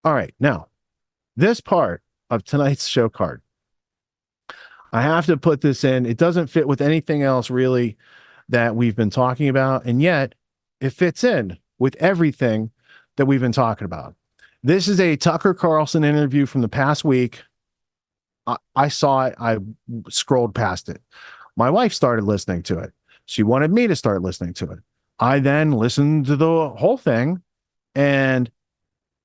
All right. Now, this part of tonight's show card, I have to put this in. It doesn't fit with anything else really that we've been talking about. And yet it fits in with everything that we've been talking about. This is a Tucker Carlson interview from the past week. I saw it. I scrolled past it. My wife started listening to it. She wanted me to start listening to it. I then listened to the whole thing. And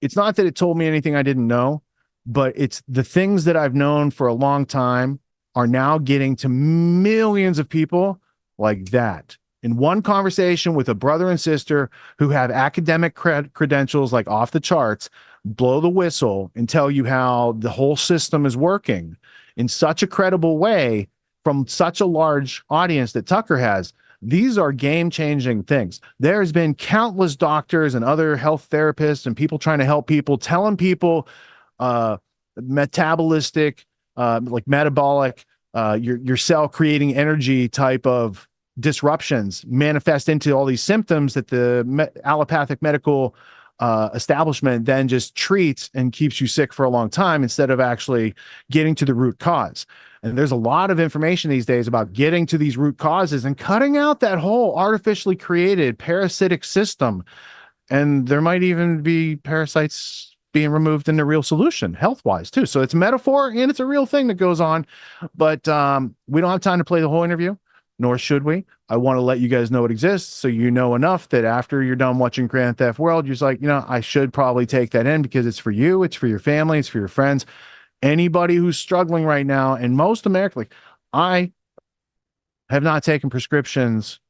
it's not that it told me anything I didn't know, but it's the things that I've known for a long time are now getting to millions of people like that. In one conversation with a brother and sister who have academic credentials like off the charts, blow the whistle and tell you how the whole system is working in such a credible way from such a large audience that Tucker has. These are game-changing things. There's been countless doctors and other health therapists and people trying to help people, telling people metabolistic, like metabolic, your cell creating energy type of disruptions manifest into all these symptoms that the allopathic medical establishment then just treats and keeps you sick for a long time instead of actually getting to the root cause. And there's a lot of information these days about getting to these root causes and cutting out that whole artificially created parasitic system. And there might even be parasites being removed in the real solution health-wise too. So it's a metaphor and it's a real thing that goes on. But we don't have time to play the whole interview, nor should we. I want to let you guys know it exists so you know enough that after you're done watching Grand Theft World, you're just like, I should probably take that in because it's for you, it's for your family, it's for your friends. Anybody who's struggling right now, and most Americans, like I have not taken prescriptions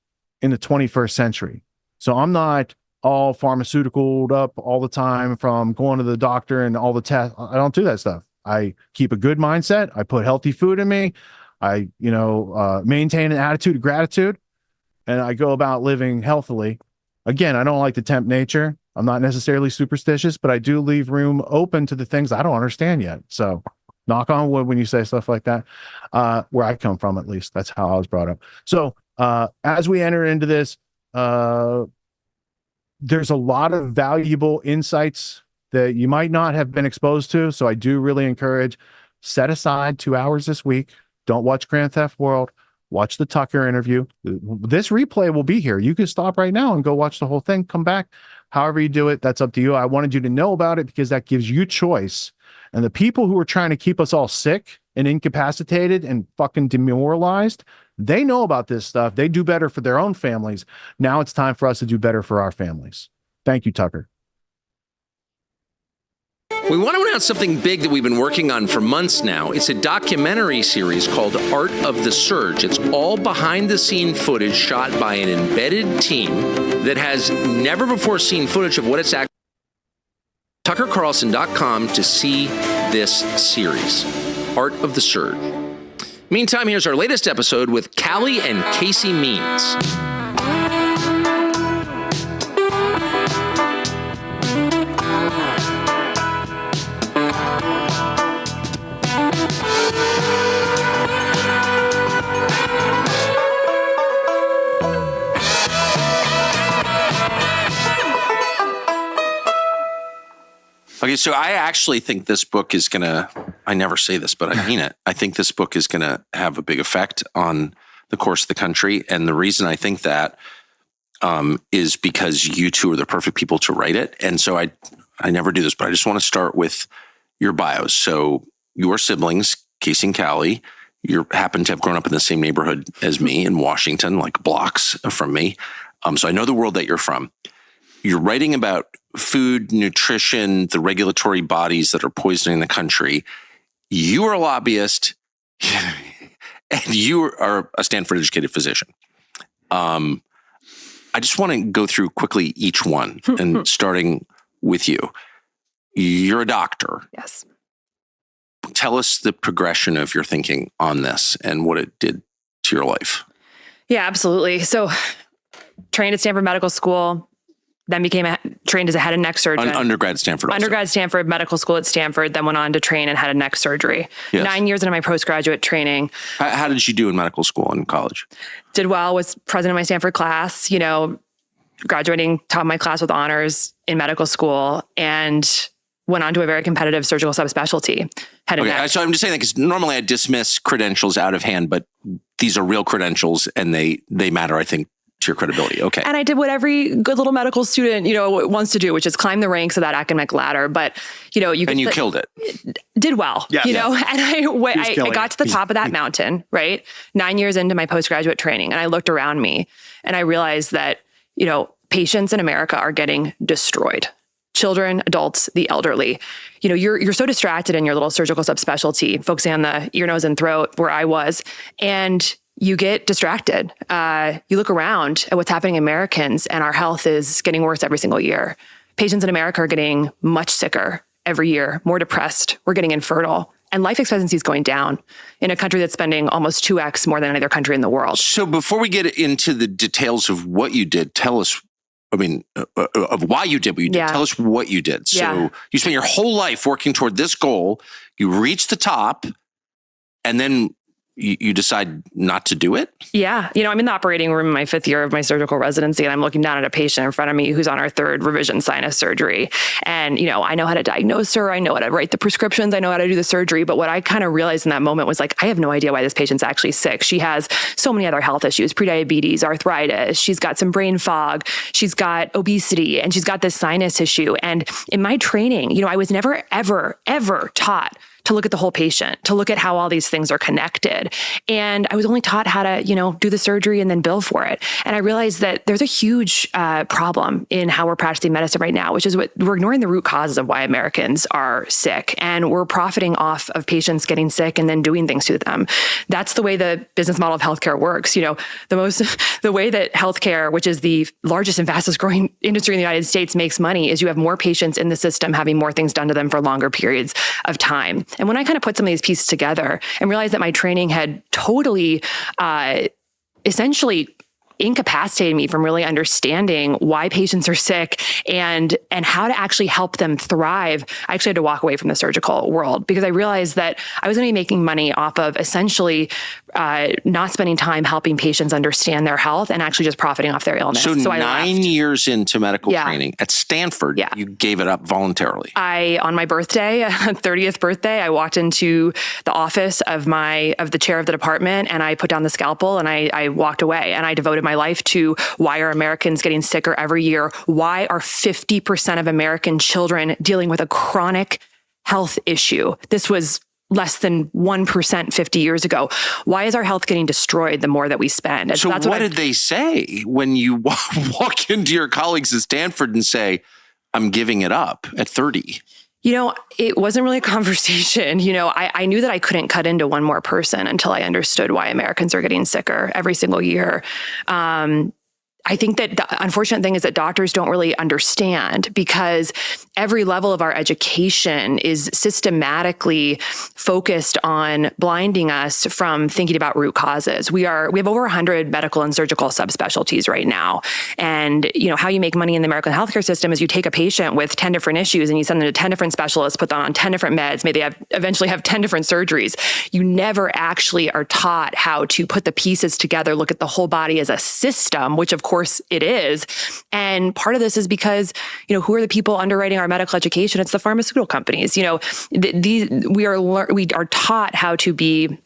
in the 21st century. So I'm not all pharmaceuticaled up all the time from going to the doctor and all the tests. I don't do that stuff. I keep a good mindset. I put healthy food in me. I, maintain an attitude of gratitude, and I go about living healthily. Again, I don't like to tempt nature. I'm not necessarily superstitious, but I do leave room open to the things I don't understand yet. So knock on wood when you say stuff like that, where I come from, at least. That's how I was brought up. So as we enter into this, there's a lot of valuable insights that you might not have been exposed to. So I do really encourage, set aside 2 hours this week. Don't watch Grand Theft World. Watch the Tucker interview. This replay will be here. You can stop right now and go watch the whole thing. Come back. However you do it, that's up to you. I wanted you to know about it because that gives you choice. And the people who are trying to keep us all sick and incapacitated and fucking demoralized, they know about this stuff. They do better for their own families. Now it's time for us to do better for our families. Thank you, Tucker. We want to announce something big that we've been working on for months now. It's a documentary series called Art of the Surge. It's all behind-the-scene footage shot by an embedded team that has never before seen footage of what it's actually. TuckerCarlson.com to see this series, Art of the Surge. Meantime, here's our latest episode with Callie and Casey Means. Okay, so I actually think this book is going to, I never say this, but I mean it. I think this book is going to have a big effect on the course of the country. And the reason I think that is because you two are the perfect people to write it. And so I never do this, but I just want to start with your bios. So your siblings, Casey and Callie, you happen to have grown up in the same neighborhood as me in Washington, like blocks from me. So I know the world that you're from. You're writing about food, nutrition, the regulatory bodies that are poisoning the country. You are a lobbyist and you are a Stanford-educated physician. I just want to go through quickly each one and starting with you. You're a doctor. Yes. Tell us the progression of your thinking on this and what it did to your life. Yeah, absolutely. So trained at Stanford Medical School, then became trained as a head and neck surgeon. Undergrad at Stanford also. Undergrad Stanford, medical school at Stanford, then went on to train in head and neck surgery. Yes. 9 years into my postgraduate training. How did you do in medical school and college? Did well, was president of my Stanford class, graduating top of my class with honors in medical school. And went on to a very competitive surgical subspecialty. Head and neck. So I'm just saying that because normally I dismiss credentials out of hand, but these are real credentials and they matter, I think, to your credibility. Okay. And I did what every good little medical student, wants to do, which is climb the ranks of that academic ladder. But, you killed it. Did well, Yeah. and I got to the top of that mountain, right? 9 years into my postgraduate training. And I looked around me and I realized that, patients in America are getting destroyed. Children, adults, the elderly. You're so distracted in your little surgical subspecialty, focusing on the ear, nose, and throat where I was, and you get distracted. You look around at what's happening in Americans, and our health is getting worse every single year. Patients in America are getting much sicker every year, more depressed. We're getting infertile. And life expectancy is going down in a country that's spending almost 2x more than any other country in the world. So before we get into the details of what you did, tell us, of why you did what you did. Yeah. Tell us what you did. So you spent your whole life working toward this goal. You reach the top, and then you decide not to do it? Yeah. I'm in the operating room in my 5th year of my surgical residency, and I'm looking down at a patient in front of me who's on our 3rd revision sinus surgery. And, I know how to diagnose her. I know how to write the prescriptions. I know how to do the surgery. But what I kind of realized in that moment was I have no idea why this patient's actually sick. She has so many other health issues, prediabetes, arthritis. She's got some brain fog. She's got obesity, and she's got this sinus issue. And in my training, I was never, ever, ever taught to look at the whole patient, to look at how all these things are connected. And I was only taught how to, do the surgery and then bill for it. And I realized that there's a huge problem in how we're practicing medicine right now, which is we're ignoring the root causes of why Americans are sick. And we're profiting off of patients getting sick and then doing things to them. That's the way the business model of healthcare works. The way that healthcare, which is the largest and fastest growing industry in the United States, makes money is you have more patients in the system having more things done to them for longer periods of time. And when I kind of put some of these pieces together and realized that my training had totally, essentially incapacitated me from really understanding why patients are sick and how to actually help them thrive, I actually had to walk away from the surgical world because I realized that I was going to be making money off of essentially not spending time helping patients understand their health and actually just profiting off their illness. So I 9 left. years into medical training at Stanford, you gave it up voluntarily. On my birthday, 30th birthday, I walked into the office of the chair of the department and I put down the scalpel and I walked away and I devoted my life to why are Americans getting sicker every year? Why are 50% of American children dealing with a chronic health issue? This was less than 1% 50 years ago. Why is our health getting destroyed the more that we spend? And so that's what did they say when you walk into your colleagues at Stanford and say, I'm giving it up at 30? It wasn't really a conversation. I knew that I couldn't cut into one more person until I understood why Americans are getting sicker every single year. I think that the unfortunate thing is that doctors don't really understand because every level of our education is systematically focused on blinding us from thinking about root causes. We have over 100 medical and surgical subspecialties right now. And, how you make money in the American healthcare system is you take a patient with 10 different issues and you send them to 10 different specialists, put them on 10 different meds, maybe eventually have 10 different surgeries. You never actually are taught how to put the pieces together, look at the whole body as a system, which of course it is. And part of this is because, who are the people underwriting our medical education? It's the pharmaceutical companies. We are taught how to be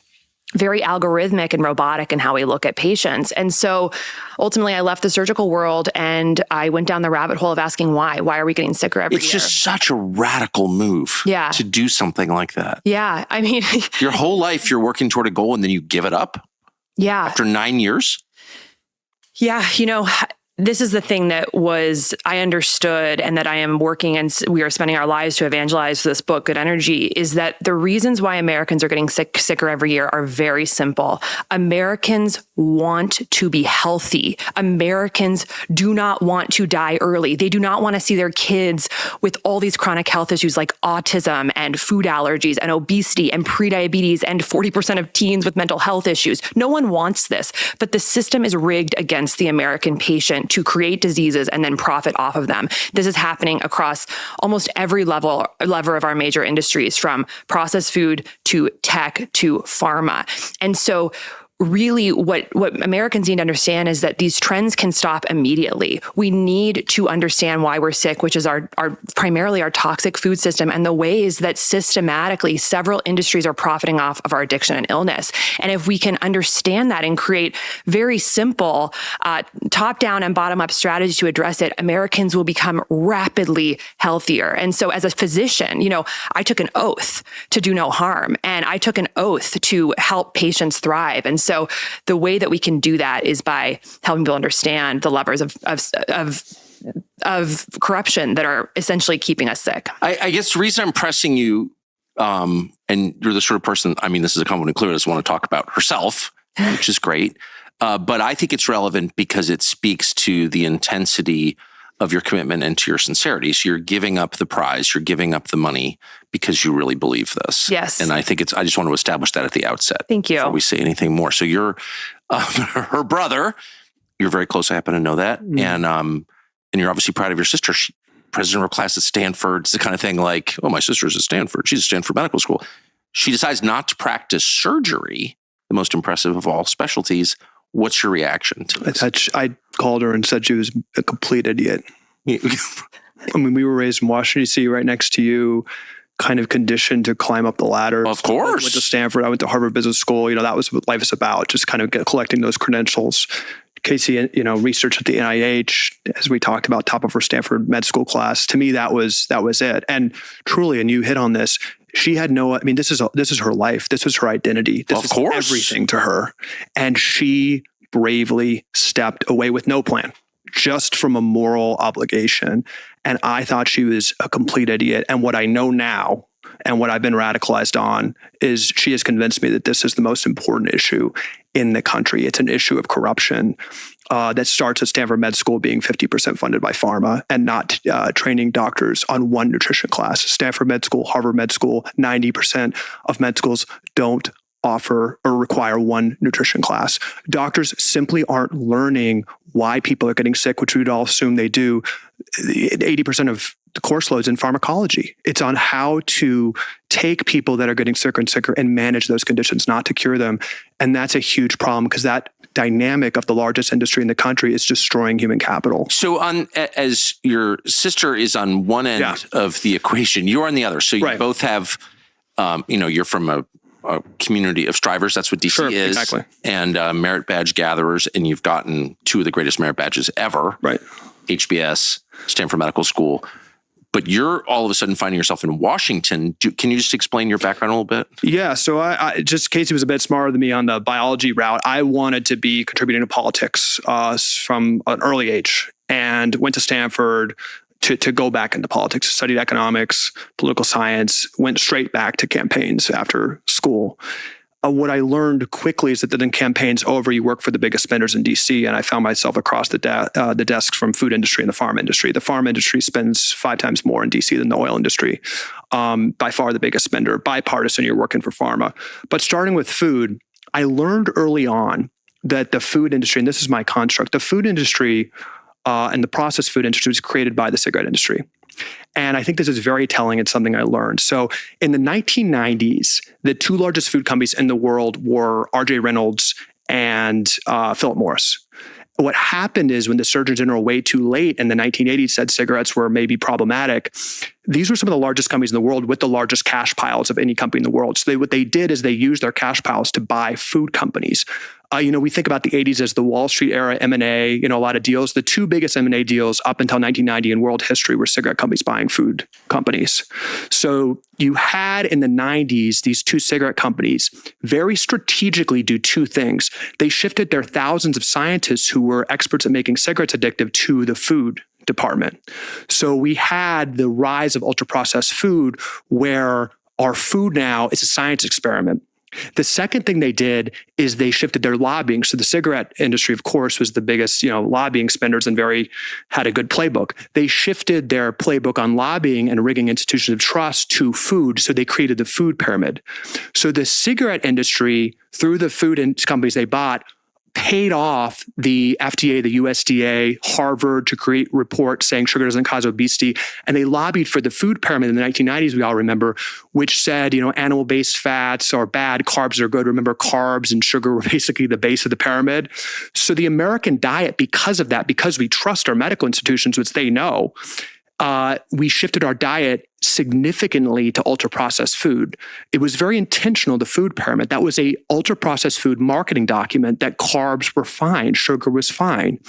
very algorithmic and robotic in how we look at patients. And so ultimately I left the surgical world and I went down the rabbit hole of asking why. Why are we getting sicker every year? It's just such a radical move to do something like that. Yeah. I mean, your whole life you're working toward a goal and then you give it up? Yeah. After 9 years? Yeah. This is the thing that I understood and that I am working and we are spending our lives to evangelize this book, Good Energy, is that the reasons why Americans are getting sicker every year are very simple. Americans want to be healthy. Americans do not want to die early. They do not want to see their kids with all these chronic health issues like autism and food allergies and obesity and prediabetes and 40% of teens with mental health issues. No one wants this, but the system is rigged against the American patient to create diseases and then profit off of them. This is happening across almost every lever of our major industries, from processed food to tech to pharma. And so really what Americans need to understand is that these trends can stop immediately. We need to understand why we're sick, which is our primarily our toxic food system and the ways that systematically several industries are profiting off of our addiction and illness. And if we can understand that and create very simple top-down and bottom-up strategies to address it, Americans will become rapidly healthier. And so as a physician, I took an oath to do no harm, and I took an oath to help patients thrive. And so the way that we can do that is by helping people understand the levers of corruption that are essentially keeping us sick. I guess the reason I'm pressing you, and you're the sort of person, this is a compliment clear, doesn't want to talk about herself, which is great. But I think it's relevant because it speaks to the intensity of your commitment and to your sincerity. So you're giving up the prize, you're giving up the money because you really believe this. Yes. And I think I just want to establish that at the outset. Thank you. Before we say anything more. So you're her brother, you're very close, I happen to know that. And you're obviously proud of your sister. She, president of her class at Stanford. It's the kind of thing like, oh, my sister's at Stanford. She's at Stanford Medical School. She decides not to practice surgery, the most impressive of all specialties. What's your reaction to this? I called her and said she was a complete idiot. We were raised in Washington, D.C., right next to you, kind of conditioned to climb up the ladder. Of course. I went to Stanford. I went to Harvard Business School. That was what life is about, just kind of collecting those credentials. Casey, research at the NIH, as we talked about, top of her Stanford med school class. To me, that was it. And truly, and you hit on this, she had this is her life. This was her identity. This is everything to her. And she bravely stepped away with no plan, just from a moral obligation. And I thought she was a complete idiot. And what I know now, and what I've been radicalized on, is she has convinced me that this is the most important issue in the country. It's an issue of corruption that starts at Stanford Med School being 50% funded by Pharma and not training doctors on one nutrition class. Stanford Med School, Harvard Med School, 90% of med schools don't offer or require one nutrition class. Doctors simply aren't learning why people are getting sick, which we'd all assume they do. 80% of the course loads in pharmacology. It's on how to take people that are getting sicker and sicker and manage those conditions, not to cure them. And that's a huge problem because that dynamic of the largest industry in the country is destroying human capital. So as your sister is on one end of the equation, you're on the other. So you both have, you're from a community of strivers. That's what DC is. Exactly. And merit badge gatherers. And you've gotten two of the greatest merit badges ever. Right. HBS, Stanford Medical School. But you're all of a sudden finding yourself in Washington. Can you just explain your background a little bit? Yeah. So Casey was a bit smarter than me on the biology route. I wanted to be contributing to politics from an early age, and went to Stanford to go back into politics. Studied economics, political science, went straight back to campaigns after school. What I learned quickly is that then campaigns over, you work for the biggest spenders in DC, and I found myself across the desks from food industry and the pharma industry. The pharma industry spends 5 times more in DC than the oil industry. By far the biggest spender. Bipartisan, you're working for pharma. But starting with food, I learned early on that the food industry, and this is my construct, the food industry and the processed food industry was created by the cigarette industry. And I think this is very telling. It's something I learned. So in the 1990s, the 2 largest food companies in the world were R.J. Reynolds and Philip Morris. What happened is when the Surgeon General way too late in the 1980s said cigarettes were maybe problematic, these were some of the largest companies in the world with the largest cash piles of any company in the world. So what they did is they used their cash piles to buy food companies. We think about the 80s as the Wall Street era M&A, a lot of deals. The 2 biggest M&A deals up until 1990 in world history were cigarette companies buying food companies. So you had in the 90s, these 2 cigarette companies very strategically do 2 things. They shifted their thousands of scientists who were experts at making cigarettes addictive to the food department. So we had the rise of ultra-processed food where our food now is a science experiment. The second thing they did is they shifted their lobbying. So the cigarette industry, of course, was the biggest, lobbying spenders and had a good playbook. They shifted their playbook on lobbying and rigging institutions of trust to food. So they created the food pyramid. So the cigarette industry, through the food companies they bought, paid off the FDA, the USDA, Harvard to create reports saying sugar doesn't cause obesity. And they lobbied for the food pyramid in the 1990s, we all remember, which said, animal-based fats are bad, carbs are good. Remember, carbs and sugar were basically the base of the pyramid. So the American diet, because of that, because we trust our medical institutions, which they know, we shifted our diet significantly to ultra-processed food. It was very intentional, the food pyramid. That was a ultra-processed food marketing document that carbs were fine, sugar was fine.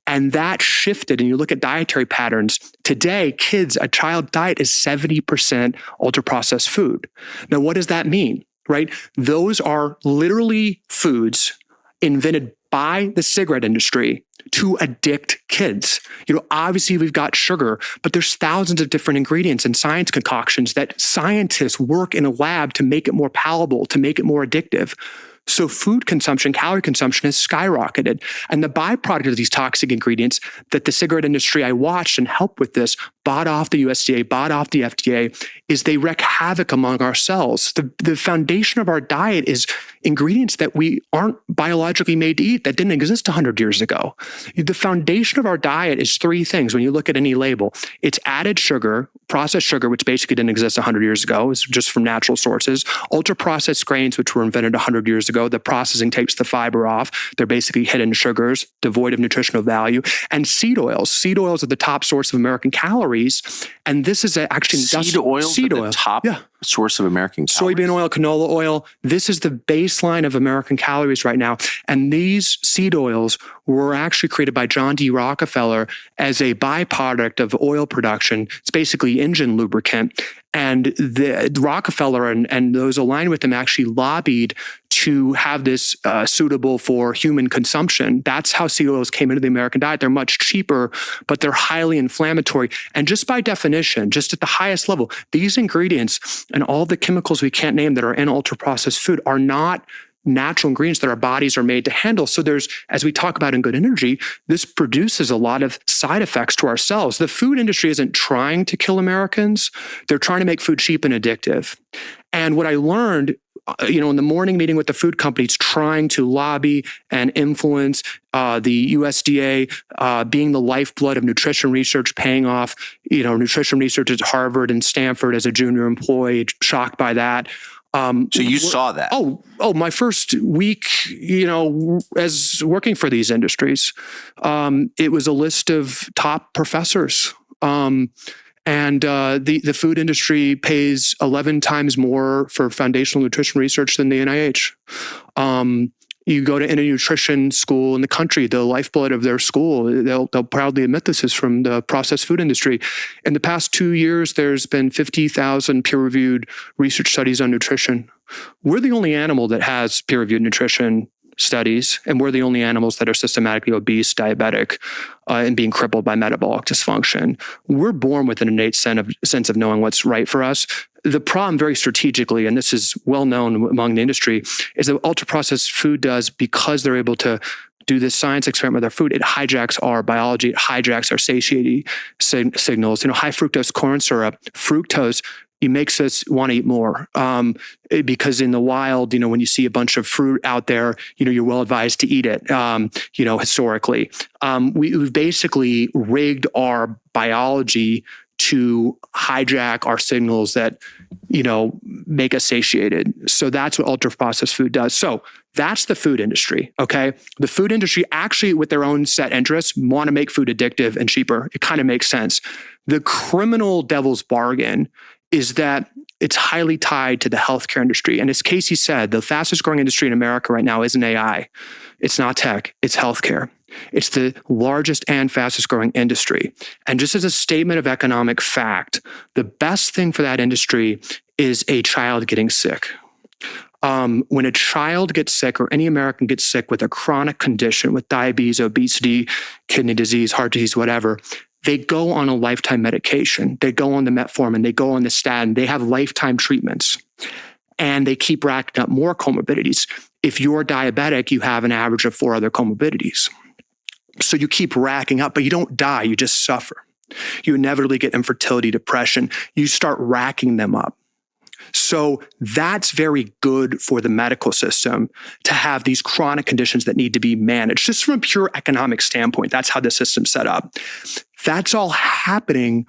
And that shifted, and you look at dietary patterns. Today, a child diet is 70% ultra-processed food. Now, what does that mean, right? Those are literally foods invented by the cigarette industry to addict kids. Obviously we've got sugar, but there's thousands of different ingredients and science concoctions that scientists work in a lab to make it more palatable, to make it more addictive. So food consumption, calorie consumption has skyrocketed. And the byproduct of these toxic ingredients that the cigarette industry I watched and helped with this, bought off the USDA, bought off the FDA, is they wreak havoc among our cells. The foundation of our diet is ingredients that we aren't biologically made to eat, that didn't exist 100 years ago. The foundation of our diet is three things when you look at any label. It's added sugar, processed sugar, which basically didn't exist 100 years ago. It's just from natural sources. Ultra-processed grains, which were invented 100 years ago. The processing takes the fiber off. They're basically hidden sugars, devoid of nutritional value. And seed oils. Seed oils are the top source of American calories. And this is actually seed oils are the top source of American calories. Soybean oil, canola oil. This is the baseline of American calories right now. And these seed oils were actually created by John D. Rockefeller as a byproduct of oil production. It's basically engine lubricant. And the Rockefeller and those aligned with him actually lobbied to have this suitable for human consumption. That's how seed oils came into the American diet. They're much cheaper, but they're highly inflammatory. And just by definition, just at the highest level, these ingredients and all the chemicals we can't name that are in ultra-processed food are not natural ingredients that our bodies are made to handle. So there's, as we talk about in Good Energy, this produces a lot of side effects to our cells. The food industry isn't trying to kill Americans. They're trying to make food cheap and addictive. And what I learned, in the morning meeting with the food companies, trying to lobby and influence the USDA being the lifeblood of nutrition research, paying off, nutrition research at Harvard and Stanford as a junior employee, shocked by that. So you saw that? Oh, my first week, as working for these industries, it was a list of top professors. And the food industry pays 11 times more for foundational nutrition research than the NIH. You go to any nutrition school in the country, the lifeblood of their school, they'll proudly admit this is from the processed food industry. In the past 2 years, there's been 50,000 peer-reviewed research studies on nutrition. We're the only animal that has peer-reviewed nutrition studies, and we're the only animals that are systematically obese, diabetic, and being crippled by metabolic dysfunction. We're born with an innate sense of knowing what's right for us. The problem very strategically, and this is well known among the industry, is that ultra-processed food does, because they're able to do this science experiment with our food, it hijacks our biology, it hijacks our satiety signals. High fructose corn syrup, fructose, it makes us want to eat more. Because in the wild, when you see a bunch of fruit out there, you're well advised to eat it, historically. We've basically rigged our biology to hijack our signals that, make us satiated. So that's what ultra-processed food does. So that's the food industry, okay? The food industry actually, with their own set interests, want to make food addictive and cheaper. It kind of makes sense. The criminal devil's bargain is that it's highly tied to the healthcare industry. And as Casey said, the fastest growing industry in America right now isn't AI. It's not tech, it's healthcare. It's the largest and fastest growing industry. And just as a statement of economic fact, the best thing for that industry is a child getting sick. When a child gets sick, or any American gets sick with a chronic condition, with diabetes, obesity, kidney disease, heart disease, whatever, they go on a lifetime medication. They go on the metformin, they go on the statin, they have lifetime treatments. And they keep racking up more comorbidities. If you're diabetic, you have an average of 4 other comorbidities. So you keep racking up, but you don't die, you just suffer. You inevitably get infertility, depression. You start racking them up. So that's very good for the medical system to have these chronic conditions that need to be managed. Just from a pure economic standpoint, that's how the system's set up. That's all happening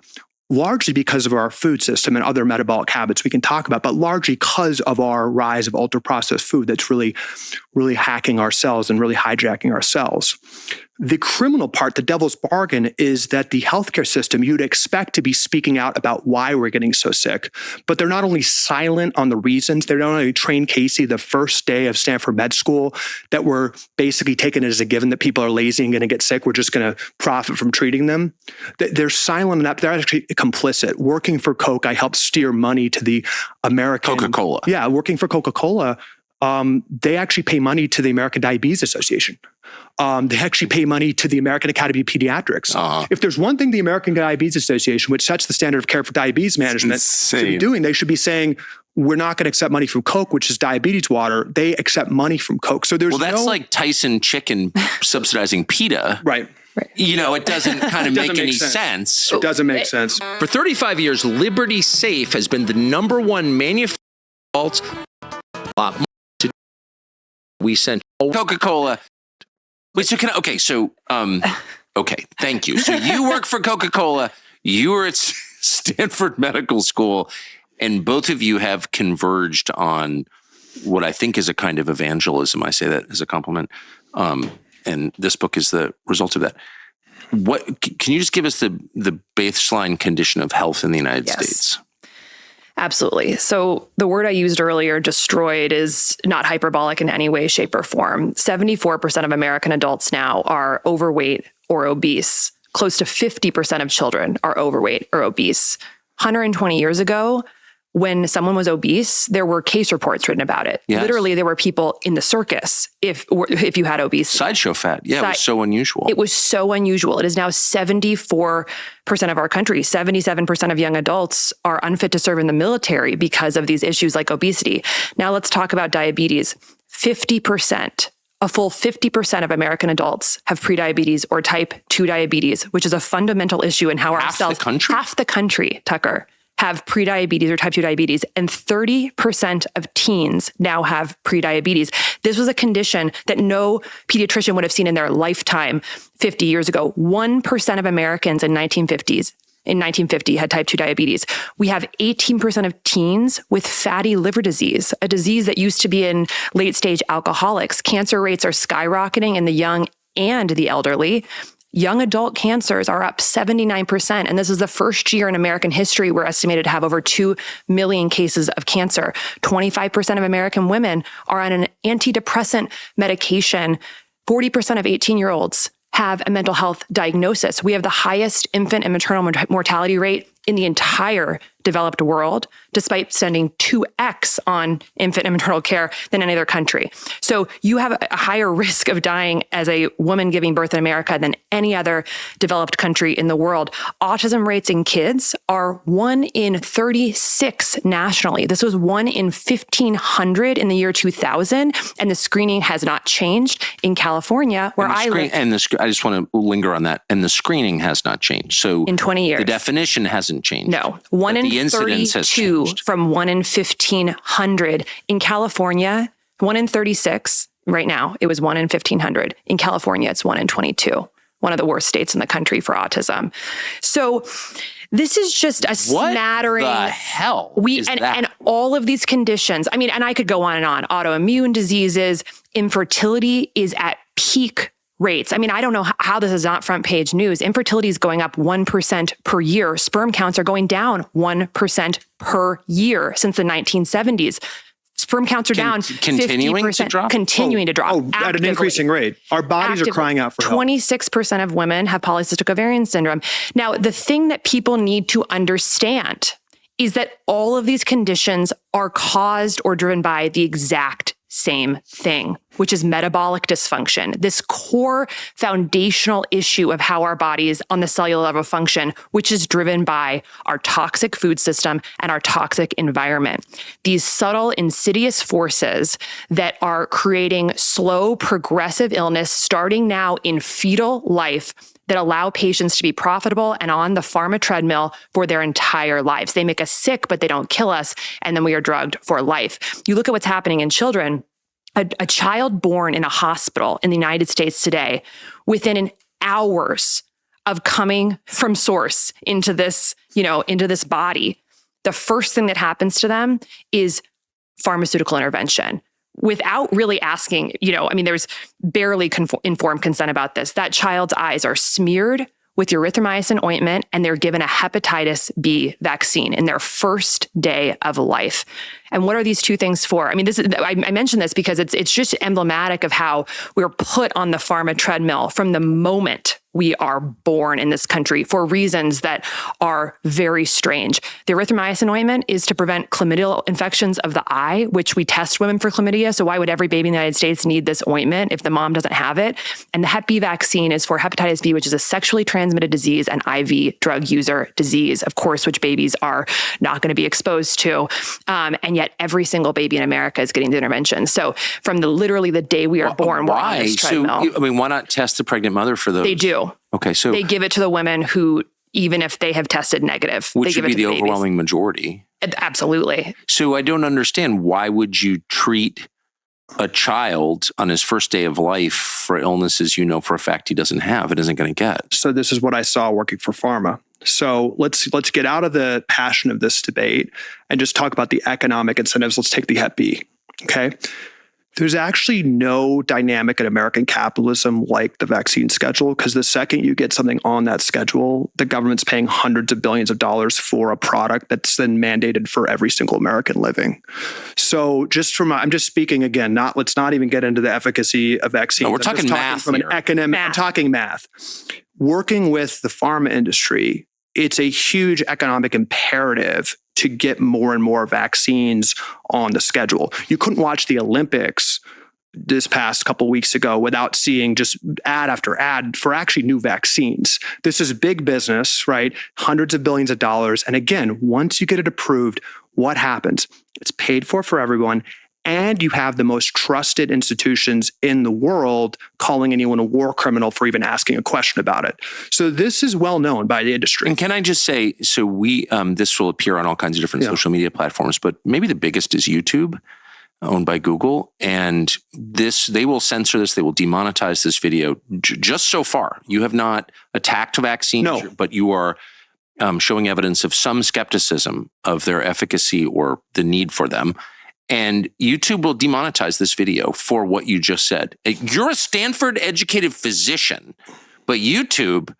largely because of our food system and other metabolic habits we can talk about, but largely because of our rise of ultra-processed food that's really, really hacking our cells and really hijacking our cells. The criminal part, the devil's bargain, is that the healthcare system you'd expect to be speaking out about why we're getting so sick, but they're not only silent on the reasons, they're not only trained Casey the first day of Stanford Med School that we're basically taking it as a given that people are lazy and going to get sick. We're just going to profit from treating them. They're silent enough. They're actually complicit. Working for Coke, I helped steer money to the American Coca-Cola. Yeah, working for Coca-Cola. They actually pay money to the American Diabetes Association. They actually pay money to the American Academy of Pediatrics. If there's one thing the American Diabetes Association, which sets the standard of care for diabetes management, should be doing, they should be saying, we're not going to accept money from Coke, which is diabetes water. They accept money from Coke. So there's that's like Tyson Chicken subsidizing PETA. Right. You know, it doesn't kind of make any sense. It doesn't make sense. For 35 years, Liberty Safe has been the #1 manufacturer. We sent Coca-Cola. Wait, so okay, thank you. So you work for Coca-Cola, you were at Stanford Medical School, and both of you have converged on what I think is a kind of evangelism. I say that as a compliment. And this book is the result of that. What can you just give us the baseline condition of health in the United States? Absolutely. So the word I used earlier, destroyed, is not hyperbolic in any way, shape, or form. 74% of American adults now are overweight or obese. Close to 50% of children are overweight or obese. 120 years ago, when someone was obese, there were case reports written about it. Yes. Literally, there were people in the circus if you had obesity. Sideshow fat. Yeah, it was so unusual. It was so unusual. It is now 74% of our country. 77% of young adults are unfit to serve in the military because of these issues like obesity. Now let's talk about diabetes. 50%. A full 50% of American adults have prediabetes or type 2 diabetes, which is a fundamental issue in how our cells... Half the country, Tucker, have prediabetes or type 2 diabetes, and 30% of teens now have prediabetes. This was a condition that no pediatrician would have seen in their lifetime 50 years ago. 1% of Americans in 1950 had type 2 diabetes. We have 18% of teens with fatty liver disease, a disease that used to be in late stage alcoholics. Cancer rates are skyrocketing in the young and the elderly. Young adult cancers are up 79%, and this is the first year in American history we're estimated to have over 2 million cases of cancer. 25% of American women are on an antidepressant medication. 40% of 18-year-olds have a mental health diagnosis. We have the highest infant and maternal mortality rate in the entire developed world, despite spending 2x on infant and maternal care than any other country. So you have a higher risk of dying as a woman giving birth in America than any other developed country in the world. Autism rates in kids are 1 in 36 nationally. This was 1 in 1,500 in the year 2000, and the screening has not changed in California, where I live. I just want to linger on that. And the screening has not changed. So in 20 years, the definition hasn't changed. No, 1 in 32 from 1 in 1,500 in California. 1 in 36 right now. It was 1 in 1,500 in California. It's 1 in 22. One of the worst states in the country for autism. So this is just a smattering. What the hell is that? And all of these conditions. I mean, and I could go on and on. Autoimmune diseases, infertility is at peak rates. I mean, I don't know how this is not front page news. Infertility is going up 1% per year. Sperm counts are going down 1% per year since the 1970s. Sperm counts are down continuing 50%, to drop? Continuing to drop. At an increasing rate. Our bodies are crying out for help. 26% of women have polycystic ovarian syndrome. Now, the thing that people need to understand is that all of these conditions are caused or driven by the exact same thing: which is metabolic dysfunction, this core foundational issue of how our bodies on the cellular level function, which is driven by our toxic food system and our toxic environment. These subtle, insidious forces that are creating slow, progressive illness starting now in fetal life that allow patients to be profitable and on the pharma treadmill for their entire lives. They make us sick, but they don't kill us, and then we are drugged for life. You look at what's happening in children. A child born in a hospital in the United States today, within hours of coming from source into this, into this body, the first thing that happens to them is pharmaceutical intervention. Without really asking, there's barely informed consent about this. That child's eyes are smeared with erythromycin ointment, and they're given a hepatitis B vaccine in their first day of life. And what are these two things for? I mention this because it's just emblematic of how we're put on the pharma treadmill from the moment we are born in this country for reasons that are very strange. The erythromycin ointment is to prevent chlamydial infections of the eye, which we test women for chlamydia. So why would every baby in the United States need this ointment if the mom doesn't have it? And the Hep B vaccine is for hepatitis B, which is a sexually transmitted disease and IV drug user disease, of course, which babies are not going to be exposed to. And yet every single baby in America is getting the intervention. So from literally the day we are born, we're on this treadmill. So, why not test the pregnant mother for those? They do. Okay, so they give it to the women who, even if they have tested negative, which they give would be it to the babies. overwhelming majority. Absolutely. So I don't understand, why would you treat a child on his first day of life for illnesses for a fact he doesn't have and isn't going to get? So this is what I saw working for Pharma. So let's get out of the passion of this debate and just talk about the economic incentives. Let's take the Hep B. Okay. There's actually no dynamic in American capitalism like the vaccine schedule, because the second you get something on that schedule, the government's paying hundreds of billions of dollars for a product that's then mandated for every single American living. So I'm just speaking again, let's not even get into the efficacy of vaccines. No, we're talking math from here. An academic. I'm talking math. Working with the pharma industry, it's a huge economic imperative to get more and more vaccines on the schedule. You couldn't watch the Olympics this past couple weeks ago without seeing just ad after ad for actually new vaccines. This is big business, right? Hundreds of billions of dollars. And again, once you get it approved, what happens? It's paid for everyone. And you have the most trusted institutions in the world calling anyone a war criminal for even asking a question about it. So this is well known by the industry. And can I just say, so this will appear on all kinds of different social media platforms, but maybe the biggest is YouTube, owned by Google. And they will censor this. They will demonetize this video. Just so far, you have not attacked vaccines, no. But you are showing evidence of some skepticism of their efficacy or the need for them. And YouTube will demonetize this video for what you just said. You're a Stanford-educated physician, but YouTube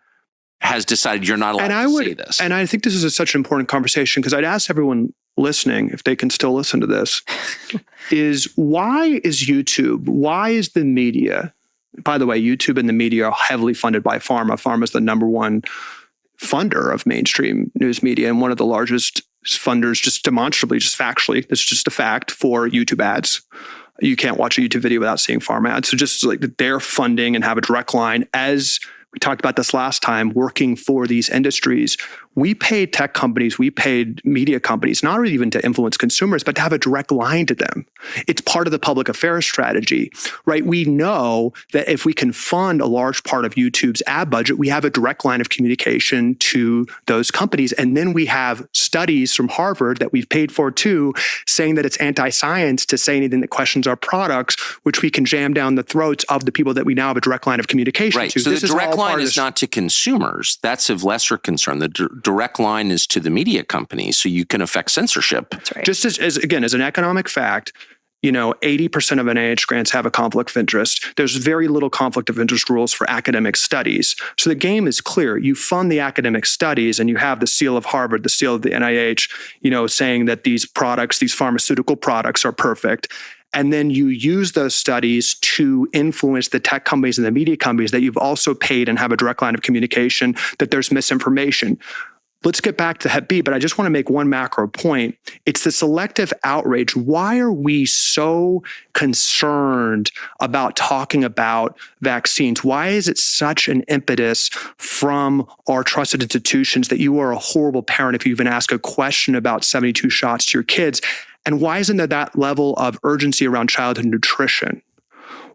has decided you're not allowed to say this. And I think this is such an important conversation, because I'd ask everyone listening, if they can still listen to this, is why is the media, by the way, YouTube and the media are heavily funded by Pharma. Pharma is the number one funder of mainstream news media and one of the largest funders, just demonstrably, just factually, it's just a fact, for YouTube ads. You can't watch a YouTube video without seeing Pharma ads. So just like they're funding and have a direct line, as we talked about this last time, working for these industries. We paid tech companies, we paid media companies, not even to influence consumers, but to have a direct line to them. It's part of the public affairs strategy, right? We know that if we can fund a large part of YouTube's ad budget, we have a direct line of communication to those companies. And then we have studies from Harvard that we've paid for too, saying that it's anti-science to say anything that questions our products, which we can jam down the throats of the people that we now have a direct line of communication right. to. So the direct line is not to consumers. That's of lesser concern. The direct line is to the media companies, so you can affect censorship. That's right. Just as an economic fact, 80% of NIH grants have a conflict of interest. There's very little conflict of interest rules for academic studies. So the game is clear. You fund the academic studies and you have the seal of Harvard, the seal of the NIH, saying that these pharmaceutical products are perfect. And then you use those studies to influence the tech companies and the media companies that you've also paid and have a direct line of communication that there's misinformation. let's get back to Hep B, but I just want to make one macro point. It's the selective outrage. Why are we so concerned about talking about vaccines? Why is it such an impetus from our trusted institutions that you are a horrible parent if you even ask a question about 72 shots to your kids? And why isn't there that level of urgency around childhood nutrition?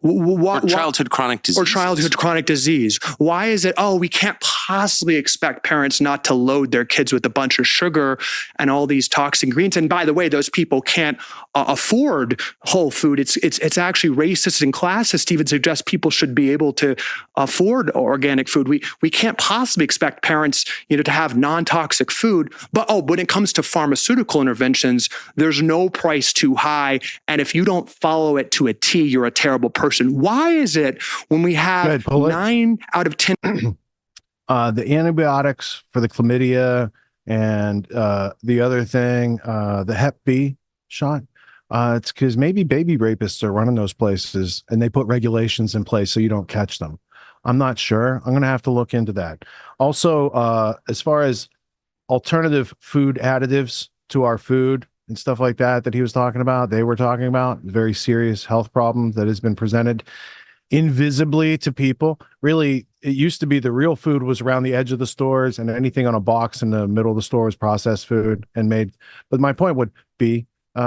Or childhood chronic disease. Or childhood chronic disease. Why is it, we can't possibly expect parents not to load their kids with a bunch of sugar and all these toxic ingredients? And by the way, those people can't afford whole food. It's actually racist and classist to even suggest people should be able to afford organic food. We can't possibly expect parents, to have non-toxic food. But when it comes to pharmaceutical interventions, there's no price too high. And if you don't follow it to a T, you're a terrible person. Why is it when we have 9 out of 10? The antibiotics for the chlamydia and the other thing, the Hep B shot, it's because maybe baby rapists are running those places and they put regulations in place so you don't catch them. I'm not sure. I'm going to have to look into that. Also, as far as alternative food additives to our food, and stuff like that he was talking about, they were talking about very serious health problem that has been presented invisibly to people. Really, it used to be the real food was around the edge of the stores and anything on a box in the middle of the store was processed food and made. But my point would be,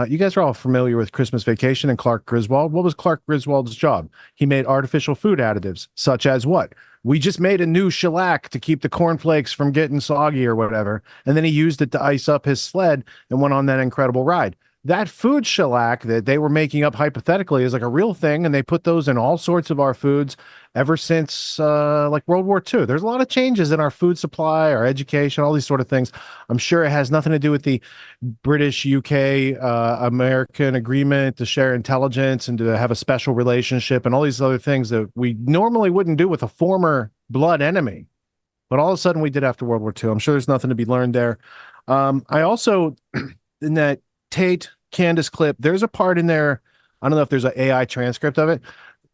you guys are all familiar with Christmas Vacation and Clark Griswold. What was Clark Griswold's job? He made artificial food additives, such as what? We just made a new shellac to keep the cornflakes from getting soggy or whatever. And then he used it to ice up his sled and went on that incredible ride. That food shellac that they were making up hypothetically is like a real thing. And they put those in all sorts of our foods ever since like World War II. There's a lot of changes in our food supply, our education, all these sort of things. I'm sure it has nothing to do with the British, UK, American agreement to share intelligence and to have a special relationship and all these other things that we normally wouldn't do with a former blood enemy. But all of a sudden we did after World War II. I'm sure there's nothing to be learned there. I also, in that Tate Candace clip, there's a part in there, I don't know if there's an AI transcript of it.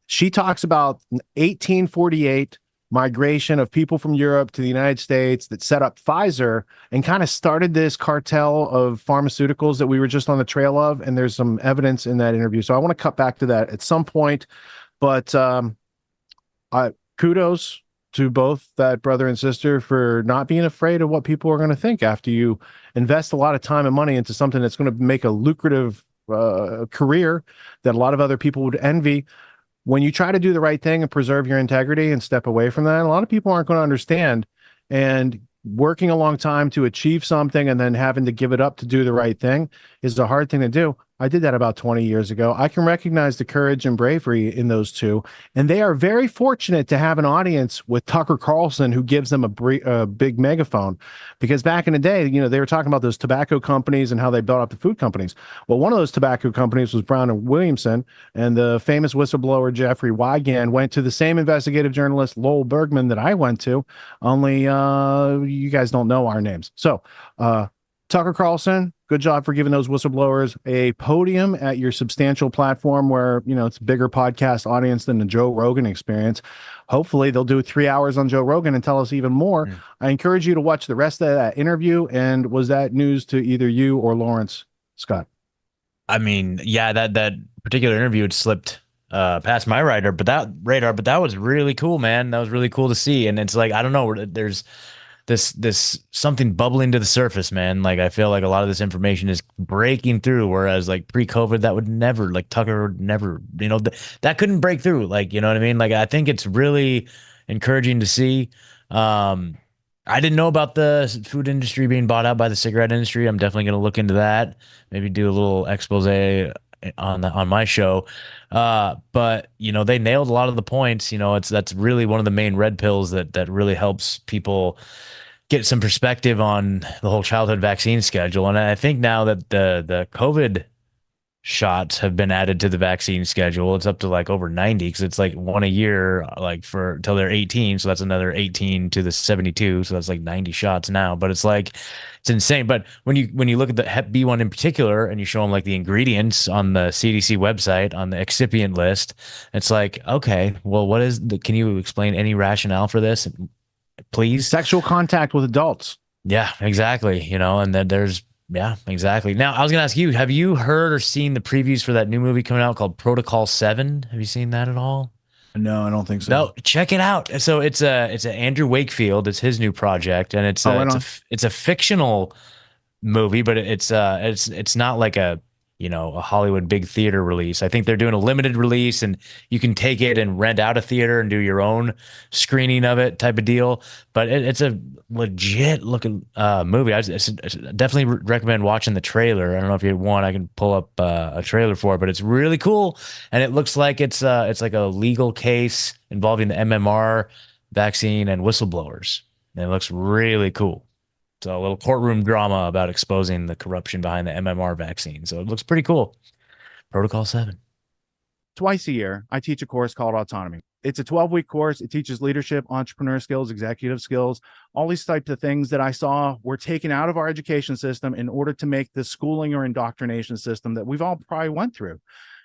She talks about 1848 migration of people from Europe to the United States that set up Pfizer and kind of started this cartel of pharmaceuticals that we were just on the trail of. And there's some evidence in that interview. So I want to cut back to that at some point. But kudos to both that brother and sister for not being afraid of what people are going to think after you invest a lot of time and money into something that's going to make a lucrative career that a lot of other people would envy. When you try to do the right thing and preserve your integrity and step away from that, a lot of people aren't going to understand. And working a long time to achieve something and then having to give it up to do the right thing is a hard thing to do. I did that about 20 years ago. I can recognize the courage and bravery in those two. And they are very fortunate to have an audience with Tucker Carlson who gives them a big megaphone. Because back in the day, they were talking about those tobacco companies and how they built up the food companies. Well, one of those tobacco companies was Brown and Williamson, and the famous whistleblower Jeffrey Wigand went to the same investigative journalist Lowell Bergman that I went to, only you guys don't know our names. So Tucker Carlson, good job for giving those whistleblowers a podium at your substantial platform where, it's a bigger podcast audience than the Joe Rogan experience. Hopefully they'll do 3 hours on Joe Rogan and tell us even more. I encourage you to watch the rest of that interview. And was that news to either you or Lawrence, Scott? I mean, yeah, that particular interview had slipped past my radar, but that was really cool, man. That was really cool to see. And it's like, I don't know, there's this something bubbling to the surface, man. Like, I feel like a lot of this information is breaking through, whereas like pre-COVID, that would never, like Tucker would never, that couldn't break through. Like, you know what I mean? Like, I think it's really encouraging to see. I didn't know about the food industry being bought out by the cigarette industry. I'm definitely going to look into that. Maybe do a little expose on my show. But they nailed a lot of the points. That's really one of the main red pills that really helps people get some perspective on the whole childhood vaccine schedule. And I think now that the COVID shots have been added to the vaccine schedule, it's up to like over 90, because it's like one a year, like for till they're 18. So that's another 18 to the 72. So that's like 90 shots now. But it's like, it's insane. But when you look at the Hep B one in particular, and you show them like the ingredients on the CDC website on the excipient list, it's like, okay, well, can you explain any rationale for this, please? Sexual contact with adults. Yeah, exactly. And then yeah, exactly. Now, I was going to ask you, have you heard or seen the previews for that new movie coming out called Protocol 7? Have you seen that at all? No, I don't think so. No, check it out. So it's a Andrew Wakefield. It's his new project, and it's Oh, right on. it's a fictional movie, but it's not like a Hollywood big theater release. I think they're doing a limited release, and you can take it and rent out a theater and do your own screening of it type of deal. But it's a legit looking movie. I definitely recommend watching the trailer. I don't know if you want, I can pull up a trailer for it, but it's really cool, and it looks like it's like a legal case involving the MMR vaccine and whistleblowers. And it looks really cool. So a little courtroom drama about exposing the corruption behind the MMR vaccine. So it looks pretty cool. Protocol 7. Twice a year, I teach a course called Autonomy. It's a 12-week course. It teaches leadership, entrepreneur skills, executive skills, all these types of things that I saw were taken out of our education system in order to make the schooling or indoctrination system that we've all probably went through.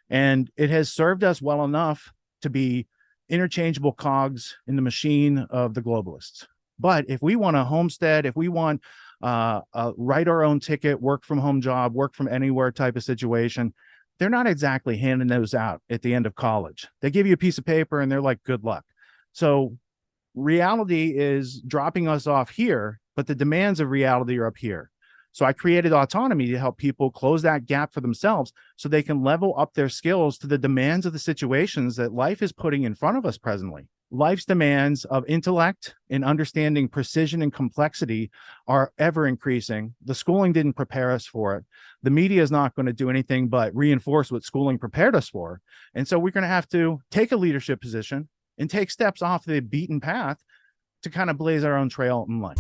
And it has served us well enough to be interchangeable cogs in the machine of the globalists. But if we want a homestead, if we want write our own ticket, work from home job, work from anywhere type of situation, they're not exactly handing those out at the end of college. They give you a piece of paper and they're like, good luck. So reality is dropping us off here, but the demands of reality are up here. So I created Autonomy to help people close that gap for themselves so they can level up their skills to the demands of the situations that life is putting in front of us presently. Life's demands of intellect and understanding precision and complexity are ever increasing. The schooling didn't prepare us for it. The media is not going to do anything but reinforce what schooling prepared us for. And so we're going to have to take a leadership position and take steps off the beaten path to kind of blaze our own trail in life.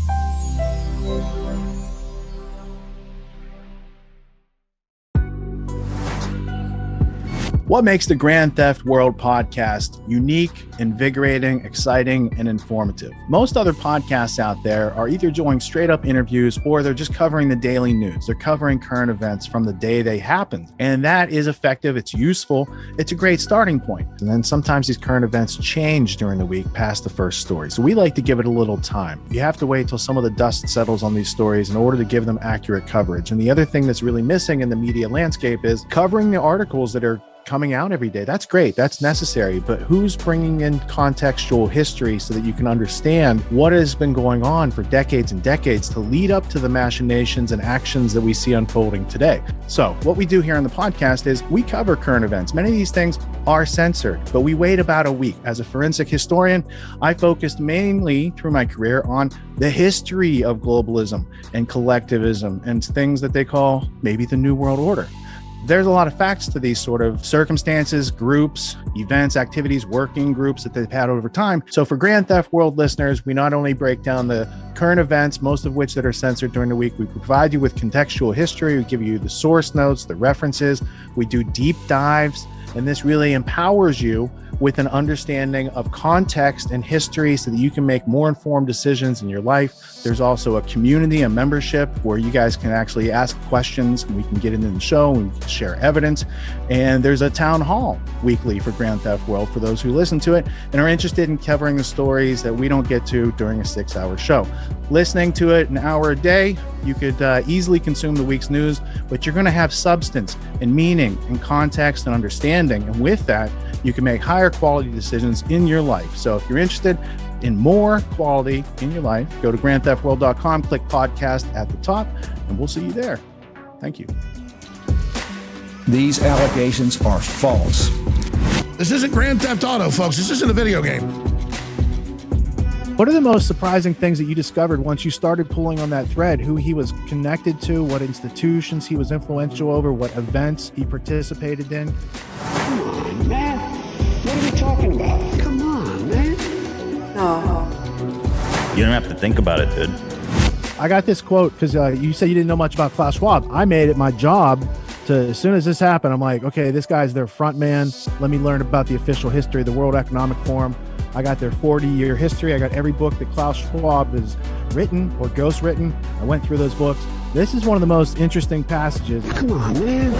What makes the Grand Theft World podcast unique, invigorating, exciting, and informative? Most other podcasts out there are either doing straight up interviews or they're just covering the daily news. They're covering current events from the day they happened. And that is effective. It's useful. It's a great starting point. And then sometimes these current events change during the week past the first story. So we like to give it a little time. You have to wait till some of the dust settles on these stories in order to give them accurate coverage. And the other thing that's really missing in the media landscape is covering the articles that are coming out every day. That's great. That's necessary. But who's bringing in contextual history so that you can understand what has been going on for decades and decades to lead up to the machinations and actions that we see unfolding today? So what we do here on the podcast is we cover current events. Many of these things are censored, but we wait about a week. As a forensic historian, I focused mainly through my career on the history of globalism and collectivism and things that they call maybe the New World Order. There's a lot of facts to these sort of circumstances, groups, events, activities, working groups that they've had over time. So for Grand Theft World listeners, we not only break down the current events, most of which that are censored during the week, we provide you with contextual history, we give you the source notes, the references, we do deep dives, and this really empowers you with an understanding of context and history so that you can make more informed decisions in your life. There's also a community, a membership where you guys can actually ask questions and we can get into the show and we can share evidence. And there's a town hall weekly for Grand Theft World for those who listen to it and are interested in covering the stories that we don't get to during a 6-hour show. Listening to it an hour a day, you could easily consume the week's news, but you're going to have substance and meaning and context and understanding. And with that, you can make higher quality decisions in your life. So if you're interested in more quality in your life, go to grandtheftworld.com, click podcast at the top, and we'll see you there. Thank you. These allegations are false. This isn't Grand Theft Auto, folks. This isn't a video game. What are the most surprising things that you discovered once you started pulling on that thread? Who he was connected to, what institutions he was influential over, what events he participated in? Come on, man. What are we talking about? Come on, man. No. You don't have to think about it, dude. I got this quote because you said you didn't know much about Klaus Schwab. I made it my job to, as soon as this happened, I'm like, okay, this guy's their front man. Let me learn about the official history of the World Economic Forum. I got their 40-year history. I got every book that Klaus Schwab has written or ghostwritten. I went through those books. This is one of the most interesting passages. Come on, man.